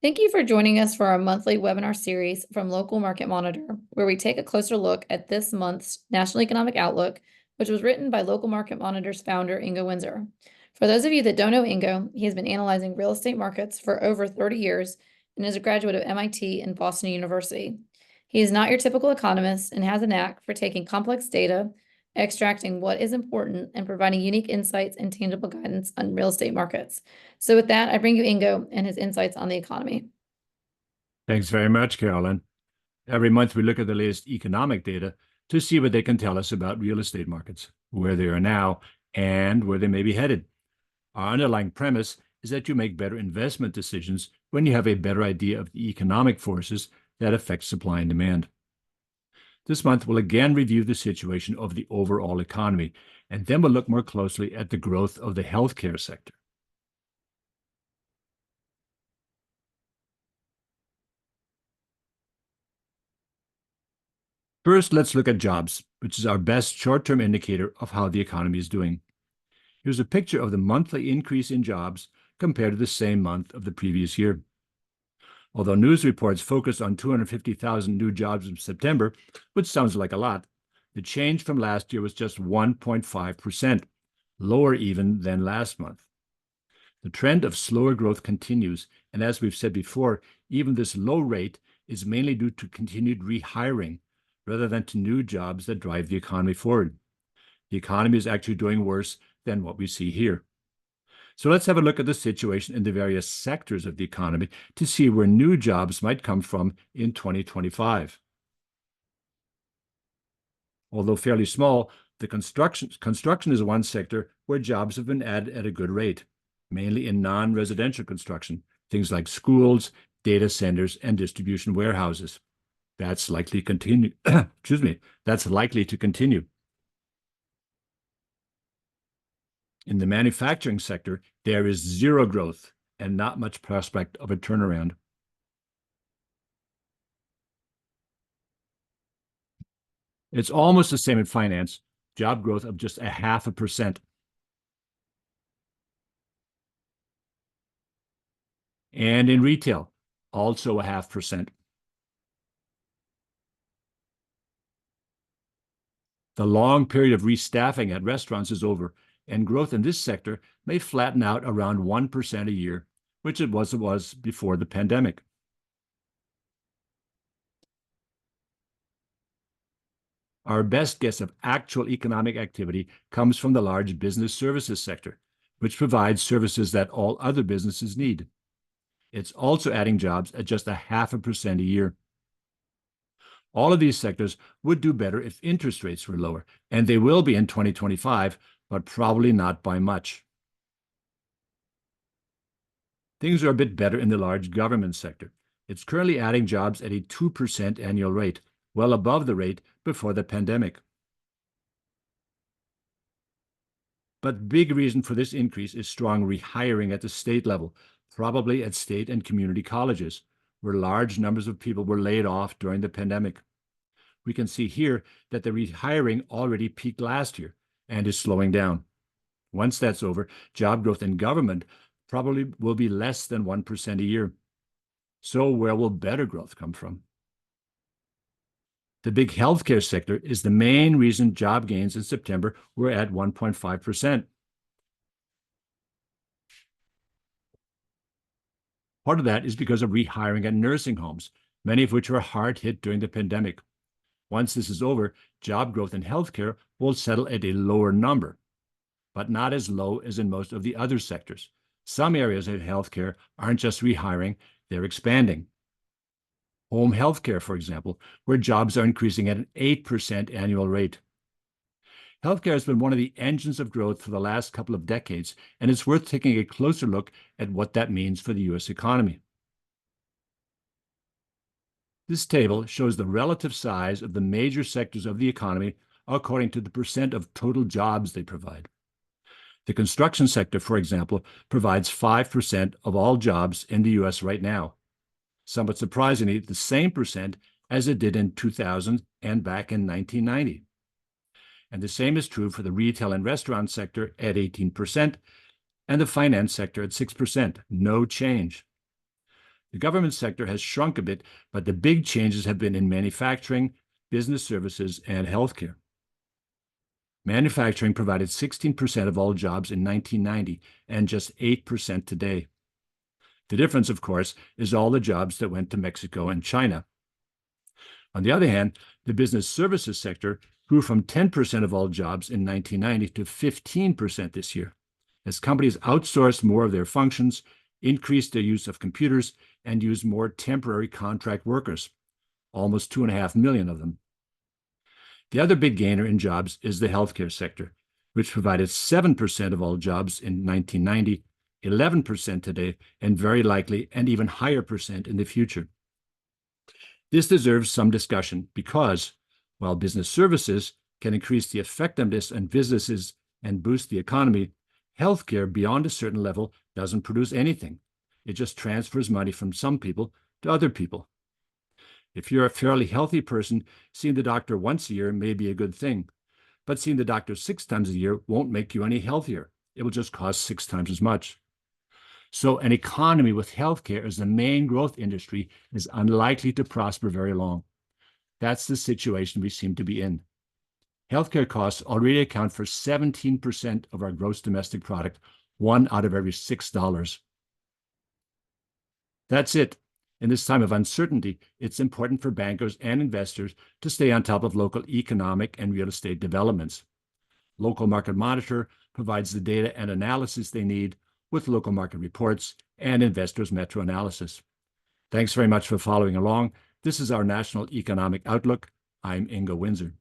Thank you for joining us for our monthly webinar series from Local Market Monitor, where we take a closer look at this month's National Economic Outlook, which was written by Local Market Monitor's founder, Ingo Windsor. For those of you that don't know Ingo, he has been analyzing real estate markets for over 30 years and is a graduate of MIT and Boston University. He is not your typical economist and has a knack for taking complex data, extracting what is important, and providing unique insights and tangible guidance on real estate markets. So with that, I bring you Ingo and his insights on the economy. Thanks very much, Carolyn. Every month we look at the latest economic data to see what they can tell us about real estate markets, where they are now, and where they may be headed. Our underlying premise is that you make better investment decisions when you have a better idea of the economic forces that affect supply and demand. This month, we'll again review the situation of the overall economy, and then we'll look more closely at the growth of the healthcare sector. First, let's look at jobs, which is our best short-term indicator of how the economy is doing. Here's a picture of the monthly increase in jobs compared to the same month of the previous year. Although news reports focused on 250,000 new jobs in September, which sounds like a lot, the change from last year was just 1.5%, lower even than last month. The trend of slower growth continues, and as we've said before, even this low rate is mainly due to continued rehiring rather than to new jobs that drive the economy forward. The economy is actually doing worse than what we see here. So let's have a look at the situation in the various sectors of the economy to see where new jobs might come from in 2025. Although fairly small, the construction is one sector where jobs have been added at a good rate, mainly in non-residential construction, things like schools, data centers, and distribution warehouses. That's likely to continue. That's likely to continue. In the manufacturing sector, there is zero growth and not much prospect of a turnaround. It's almost the same in finance, job growth of just 0.5%. And in retail, also 0.5%. The long period of restaffing at restaurants is over, and growth in this sector may flatten out around 1% a year, which it was before the pandemic. Our best guess of actual economic activity comes from the large business services sector, which provides services that all other businesses need. It's also adding jobs at just 0.5% a year. All of these sectors would do better if interest rates were lower, and they will be in 2025, but probably not by much. Things are a bit better in the large government sector. It's currently adding jobs at a 2% annual rate, well above the rate before the pandemic. But big reason for this increase is strong rehiring at the state level, probably at state and community colleges, where large numbers of people were laid off during the pandemic. We can see here that the rehiring already peaked last year and is slowing down. Once that's over, job growth in government probably will be less than 1% a year. So where will better growth come from? The big healthcare sector is the main reason job gains in September were at 1.5%. Part of that is because of rehiring at nursing homes, many of which were hard hit during the pandemic. Once this is over, job growth in healthcare will settle at a lower number, but not as low as in most of the other sectors. Some areas of healthcare aren't just rehiring, they're expanding. Home healthcare, for example, where jobs are increasing at an 8% annual rate. Healthcare has been one of the engines of growth for the last couple of decades, and it's worth taking a closer look at what that means for the U.S. economy. This table shows the relative size of the major sectors of the economy according to the percent of total jobs they provide. The construction sector, for example, provides 5% of all jobs in the U.S. right now. Somewhat surprisingly, the same percent as it did in 2000 and back in 1990. And the same is true for the retail and restaurant sector at 18% and the finance sector at 6%, no change. The government sector has shrunk a bit, but the big changes have been in manufacturing, business services, and healthcare. Manufacturing provided 16% of all jobs in 1990 and just 8% today. The difference, of course, is all the jobs that went to Mexico and China. On the other hand, the business services sector grew from 10% of all jobs in 1990 to 15% this year, as companies outsourced more of their functions, increased their use of computers, and used more temporary contract workers, almost 2.5 million of them. The other big gainer in jobs is the healthcare sector, which provided 7% of all jobs in 1990, 11% today, and very likely an even higher percent in the future. This deserves some discussion because, while business services can increase the effectiveness in businesses and boost the economy, healthcare beyond a certain level doesn't produce anything. It just transfers money from some people to other people. If you're a fairly healthy person, seeing the doctor once a year may be a good thing, but seeing the doctor 6 times a year won't make you any healthier. It will just cost 6 times as much. So an economy with healthcare as the main growth industry is unlikely to prosper very long. That's the situation we seem to be in. Healthcare costs already account for 17% of our gross domestic product, 1 out of every $6. That's it. In this time of uncertainty, it's important for bankers and investors to stay on top of local economic and real estate developments. Local Market Monitor provides the data and analysis they need with local market reports and Investors Metro analysis. Thanks very much for following along. This is our National Economic Outlook. I'm Ingo Windsor.